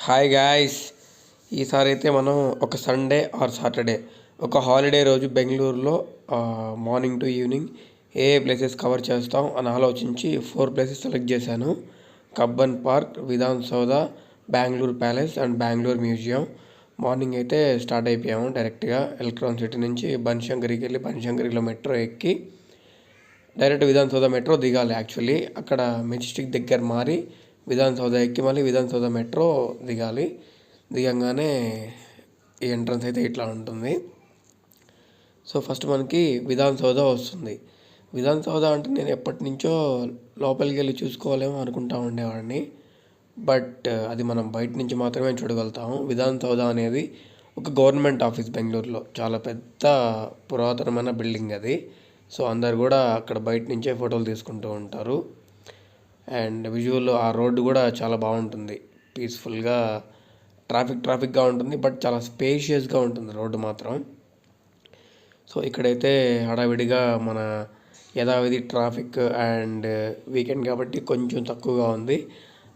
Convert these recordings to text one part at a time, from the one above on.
Hi guys. ఈసారి అయితే మనం ఒక సండే ఆర్ సాటర్డే ఒక హాలిడే రోజు బెంగళూరులో morning to evening A places cover చేస్తాం అని ఆలోచించి 4 ప్లేసెస్ సెలెక్ట్ చేశాను. Cubbon park, Vidhan Soudha, Bengaluru palace and Bengaluru museum. Morning అయితే స్టార్ట్ అయిపోయాము డైరెక్ట్గా ఎలక్ట్రాన్ సిటీ నుంచి బన్శంకరికి వెళ్ళి బన్శంకరిలో మెట్రో ఎక్కి డైరెక్ట్ విధాన్ సౌధ మెట్రో దిగాలి. యాక్చువల్లీ అక్కడ మెజెస్టిక్ దగ్గర మారి విధాన్ సౌధ ఎక్కి మళ్ళీ విధాన్ సౌధ మెట్రో దిగాలి. దిగంగానే ఈ ఎంట్రన్స్ అయితే ఇట్లా ఉంటుంది. సో ఫస్ట్ మనకి విధాన్ సౌధ వస్తుంది. విధాన్ సౌధ అంటే నేను ఎప్పటి నుంచో లోపలికి వెళ్ళి చూసుకోవాలేమో అనుకుంటా ఉండేవాడిని. బట్ అది మనం బయట నుంచి మాత్రమే చూడగలుగుతాము. విధాన్ సౌధ అనేది ఒక గవర్నమెంట్ ఆఫీస్ బెంగళూరులో. చాలా పెద్ద పురాతనమైన బిల్డింగ్ అది. సో అందరు కూడా అక్కడ బయట నుంచే ఫోటోలు తీసుకుంటూ ఉంటారు. అండ్ విజువల్ ఆ రోడ్డు కూడా చాలా బాగుంటుంది. పీస్ఫుల్గా ట్రాఫిక్గా ఉంటుంది. బట్ చాలా స్పేషియస్గా ఉంటుంది రోడ్డు మాత్రం. సో ఇక్కడైతే హడావిడిగా మన యథావిధి ట్రాఫిక్ అండ్ వీకెండ్ కాబట్టి కొంచెం తక్కువగా ఉంది.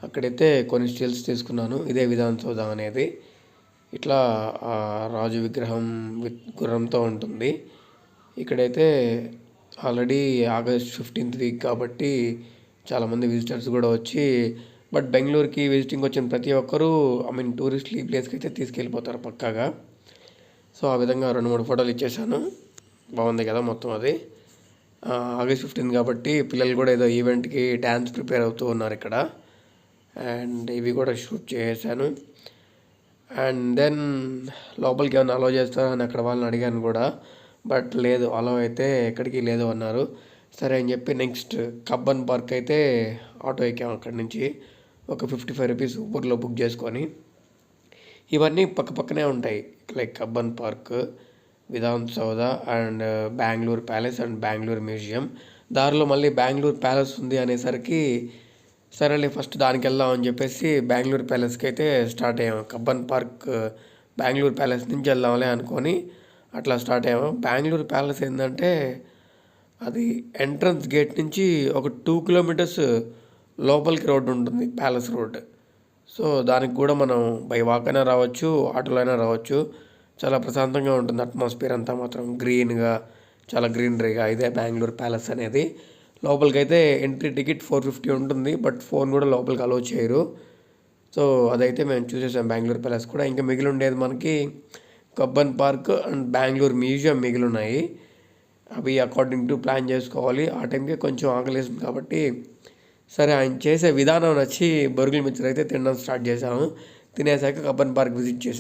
అక్కడైతే కొన్ని స్టిల్స్ తీసుకున్నాను. ఇదే విధాన్ సౌధ అనేది ఇట్లా రాజు విగ్రహం గుర్రంతో ఉంటుంది. ఇక్కడైతే ఆల్రెడీ ఆగస్ట్ 15th వీక్ కాబట్టి చాలామంది విజిటర్స్ కూడా వచ్చి బట్ బెంగళూరుకి విజిటింగ్ వచ్చిన ప్రతి ఒక్కరూ టూరిస్టులు ఈ ప్లేస్కి అయితే తీసుకెళ్ళిపోతారు పక్కాగా. సో ఆ విధంగా 2-3 ఫోటోలు ఇచ్చేసాను. బాగుంది కదా మొత్తం అది. ఆగస్ట్ 15 కాబట్టి పిల్లలు కూడా ఏదో ఈవెంట్కి డ్యాన్స్ ప్రిపేర్ అవుతూ ఉన్నారు ఇక్కడ. అండ్ ఇవి కూడా షూట్ చేశాను. అండ్ దెన్ లోపలికి ఏమైనా అలౌ చేస్తారా అని అక్కడ వాళ్ళని అడిగాను కూడా. బట్ లేదు, అలౌ అయితే ఎక్కడికి లేదు అన్నారు. సరే అని చెప్పి నెక్స్ట్ కబ్బన్ పార్క్ అయితే ఆటో ఎక్కాము. అక్కడి నుంచి ఒక 55 రూపీస్ ఊబర్లో బుక్ చేసుకొని. ఇవన్నీ పక్కనే ఉంటాయి. Like Cubbon park, Vidhan Soudha and Bengaluru palace and Bengaluru museum. దారిలో మళ్ళీ బెంగళూరు ప్యాలెస్ ఉంది అనేసరికి సరేలే ఫస్ట్ దానికి వెళ్దాం అని చెప్పేసి బెంగళూరు ప్యాలెస్కి అయితే స్టార్ట్ అయ్యాము. కబ్బన్ పార్క్ బెంగళూరు ప్యాలెస్ నుంచి వెళ్దాంలే అనుకొని అట్లా స్టార్ట్ అయ్యాము. బెంగళూరు ప్యాలెస్ ఏంటంటే అది ఎంట్రన్స్ గేట్ నుంచి ఒక 2 కిలోమీటర్స్ లోపలికి రోడ్డు ఉంటుంది, ప్యాలెస్ రోడ్. సో దానికి కూడా మనం బై వాక్ అయినా రావచ్చు, ఆటోలో అయినా రావచ్చు. చాలా ప్రశాంతంగా ఉంటుంది అట్మాస్ఫియర్ అంతా మాత్రం. గ్రీన్గా, చాలా గ్రీనరీగా. ఇదే బెంగళూరు ప్యాలెస్ అనేది. లోపలికి అయితే ఎంట్రీ టికెట్ 450 ఉంటుంది. బట్ ఫోన్ కూడా లోపలికి అలౌ చేయరు. సో అదైతే మేము చూసేసాం బెంగళూరు ప్యాలెస్ కూడా. ఇంకా మిగిలి ఉండేది మనకి Cubbon park and Bengaluru museum మిగిలి ఉన్నాయి. అవి అకార్డింగ్ టు ప్లాన్ చేసుకోవాలి. ఆ టైంకి కొంచెం ఆకలేస్తుంది కాబట్టి సరే ఆయన చేసే విధానం నచ్చి బొరుగుల మిక్చర్ అయితే తినడం స్టార్ట్ చేసాము. తినేసాక కబ్బన్ పార్క్ విజిట్ చేసాము.